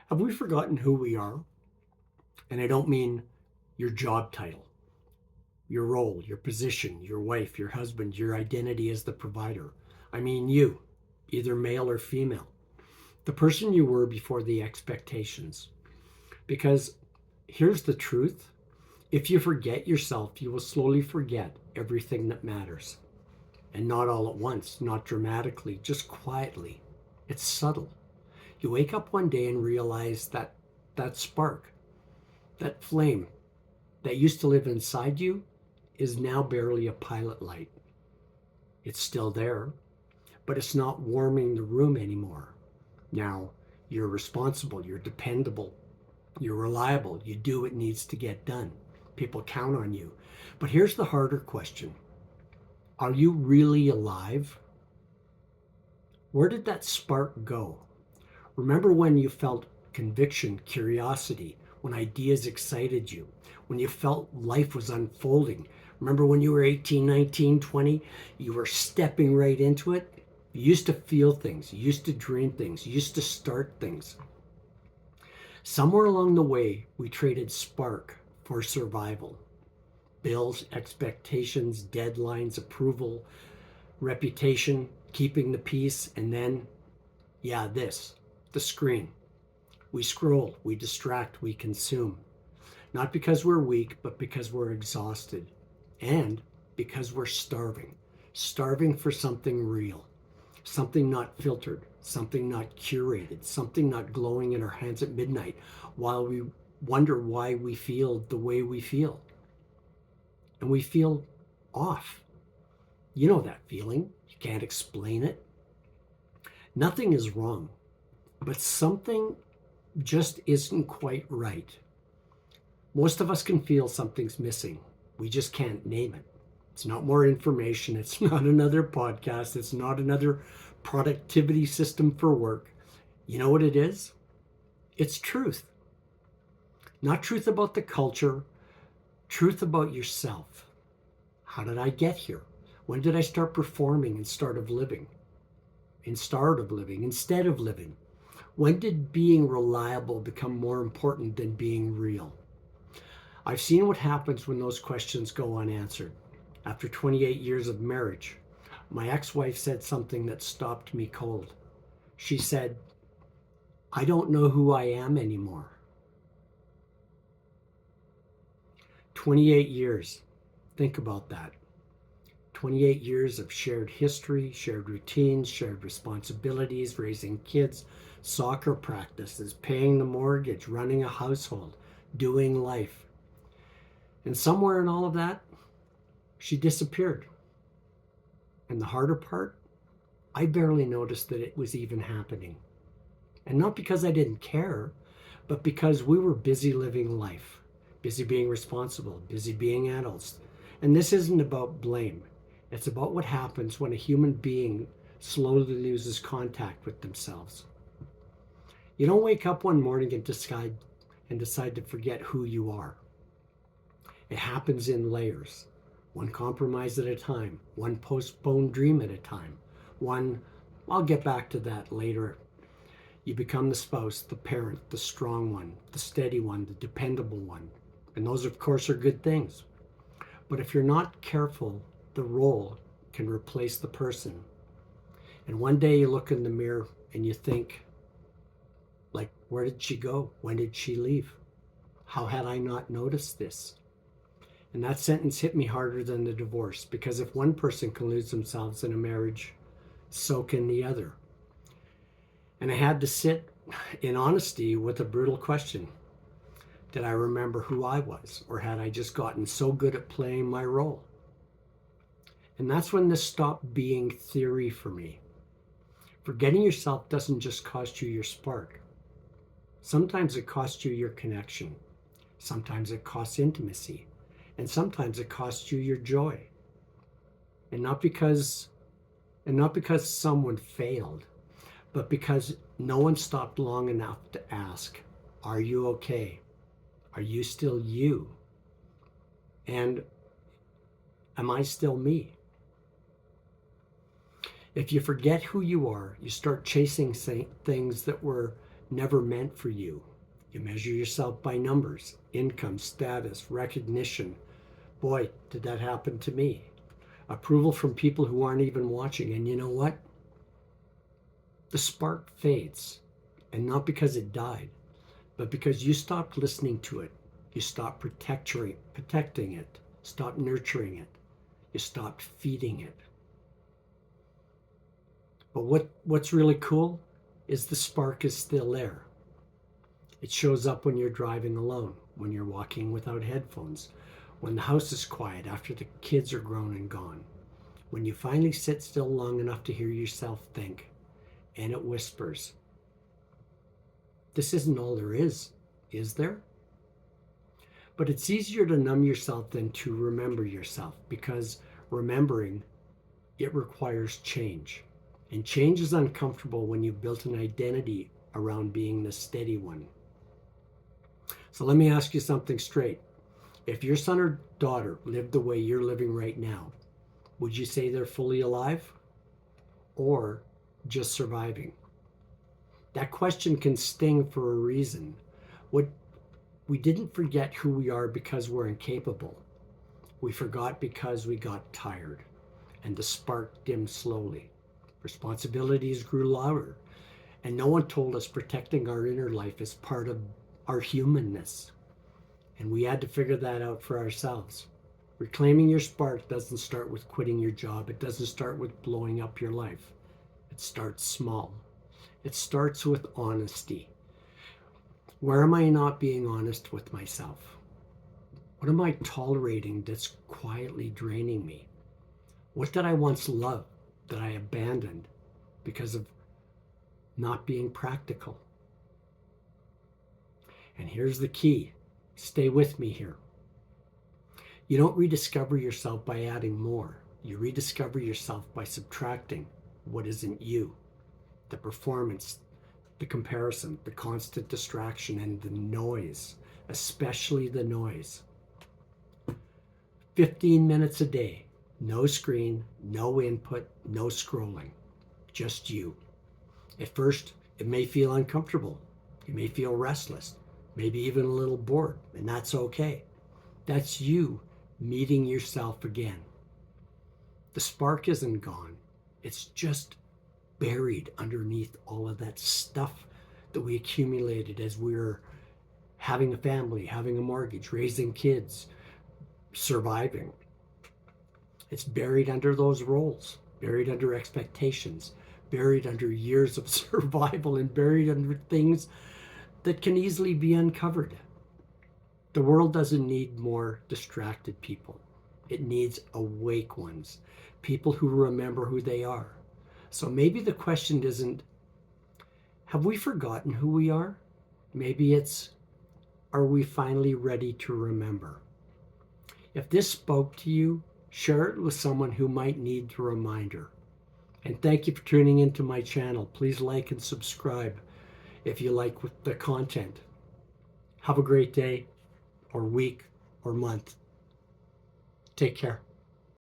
Have we forgotten who we are? And I don't mean your job title, your role, your position, your wife, your husband, your identity as the provider. I mean you, either male or female, the person you were before the expectations. Because here's the truth: if you forget yourself, you will slowly forget everything that matters. And not all at once, not dramatically, just quietly. It's subtle. You wake up one day and realize that that spark, that flame that used to live inside you is now barely a pilot light. It's still there, but it's not warming the room anymore. Now, you're responsible, you're dependable, you're reliable, you do what needs to get done. People count on you. But here's the harder question: are you really alive? Where did that spark go? Remember when you felt conviction, curiosity, when ideas excited you, when you felt life was unfolding? Remember when you were 18, 19, 20, you were stepping right into it? You used to feel things, you used to dream things, you used to start things. Somewhere along the way, we traded spark for survival. Bills, expectations, deadlines, approval, reputation, keeping the peace, and then, the screen. We scroll, we distract, we consume. Not because we're weak, but because we're exhausted. And because we're starving. Starving for something real. Something not filtered. Something not curated. Something not glowing in our hands at midnight while we wonder why we feel the way we feel. And we feel off. You know that feeling. You can't explain it. Nothing is wrong, but something just isn't quite right. Most of us can feel something's missing. We just can't name it. It's not more information. It's not another podcast. It's not another productivity system for work. You know what it is? It's truth. Not truth about the culture, truth about yourself. How did I get here? When did I start performing instead of living? Instead of living? When did being reliable become more important than being real? I've seen what happens when those questions go unanswered. After 28 years of marriage, my ex-wife said something that stopped me cold. She said, "I don't know who I am anymore." 28 years. Think about that. 28 years of shared history, shared routines, shared responsibilities, raising kids, soccer practices, paying the mortgage, running a household, doing life. And somewhere in all of that, she disappeared. And the harder part, I barely noticed that it was even happening. And not because I didn't care, but because we were busy living life, busy being responsible, busy being adults. And this isn't about blame. It's about what happens when a human being slowly loses contact with themselves. You don't wake up one morning and decide to forget who you are. It happens in layers, one compromise at a time, one postponed dream at a time, one, "I'll get back to that later." You become the spouse, the parent, the strong one, the steady one, the dependable one. And those, of course, are good things. But if you're not careful, the role can replace the person. And one day you look in the mirror and you think, like, where did she go? When did she leave? How had I not noticed this? And that sentence hit me harder than the divorce, because if one person can lose themselves in a marriage, so can the other. And I had to sit in honesty with a brutal question. Did I remember who I was? Or had I just gotten so good at playing my role? And that's when this stopped being theory for me. Forgetting yourself doesn't just cost you your spark. Sometimes it costs you your connection. Sometimes it costs intimacy. And sometimes it costs you your joy. And not because someone failed, but because no one stopped long enough to ask, "Are you okay? Are you still you? And am I still me?" If you forget who you are, you start chasing things that were never meant for you. You measure yourself by numbers, income, status, recognition. Boy, did that happen to me. Approval from people who aren't even watching. And you know what? The spark fades. And not because it died, but because you stopped listening to it. You stopped protecting it, stopped nurturing it. You stopped feeding it. But what's really cool is the spark is still there. It shows up when you're driving alone, when you're walking without headphones, when the house is quiet after the kids are grown and gone, when you finally sit still long enough to hear yourself think, and it whispers, this isn't all there is there? But it's easier to numb yourself than to remember yourself, because remembering, it requires change. And change is uncomfortable when you've built an identity around being the steady one. So let me ask you something straight. If your son or daughter lived the way you're living right now, would you say they're fully alive or just surviving? That question can sting for a reason. We didn't forget who we are because we're incapable. We forgot because we got tired and the spark dimmed slowly. Responsibilities grew louder, and no one told us protecting our inner life is part of our humanness. And we had to figure that out for ourselves. Reclaiming your spark doesn't start with quitting your job. It doesn't start with blowing up your life. It starts small. It starts with honesty. Where am I not being honest with myself? What am I tolerating that's quietly draining me? What did I once love that I abandoned because of not being practical? And here's the key. Stay with me here. You don't rediscover yourself by adding more. You rediscover yourself by subtracting what isn't you. The performance, the comparison, the constant distraction, and the noise, especially the noise. 15 minutes a day, no screen, no input, no scrolling, just you. At first, it may feel uncomfortable. You may feel restless, maybe even a little bored, and that's okay. That's you meeting yourself again. The spark isn't gone. It's just buried underneath all of that stuff that we accumulated as we were having a family, having a mortgage, raising kids, surviving. It's buried under those roles, buried under expectations, buried under years of survival, and buried under things that can easily be uncovered. The world doesn't need more distracted people. It needs awake ones, people who remember who they are. So maybe the question isn't, have we forgotten who we are? Maybe it's, are we finally ready to remember? If this spoke to you, share it with someone who might need the reminder. And thank you for tuning into my channel. Please like and subscribe if you like the content. Have a great day or week or month. Take care.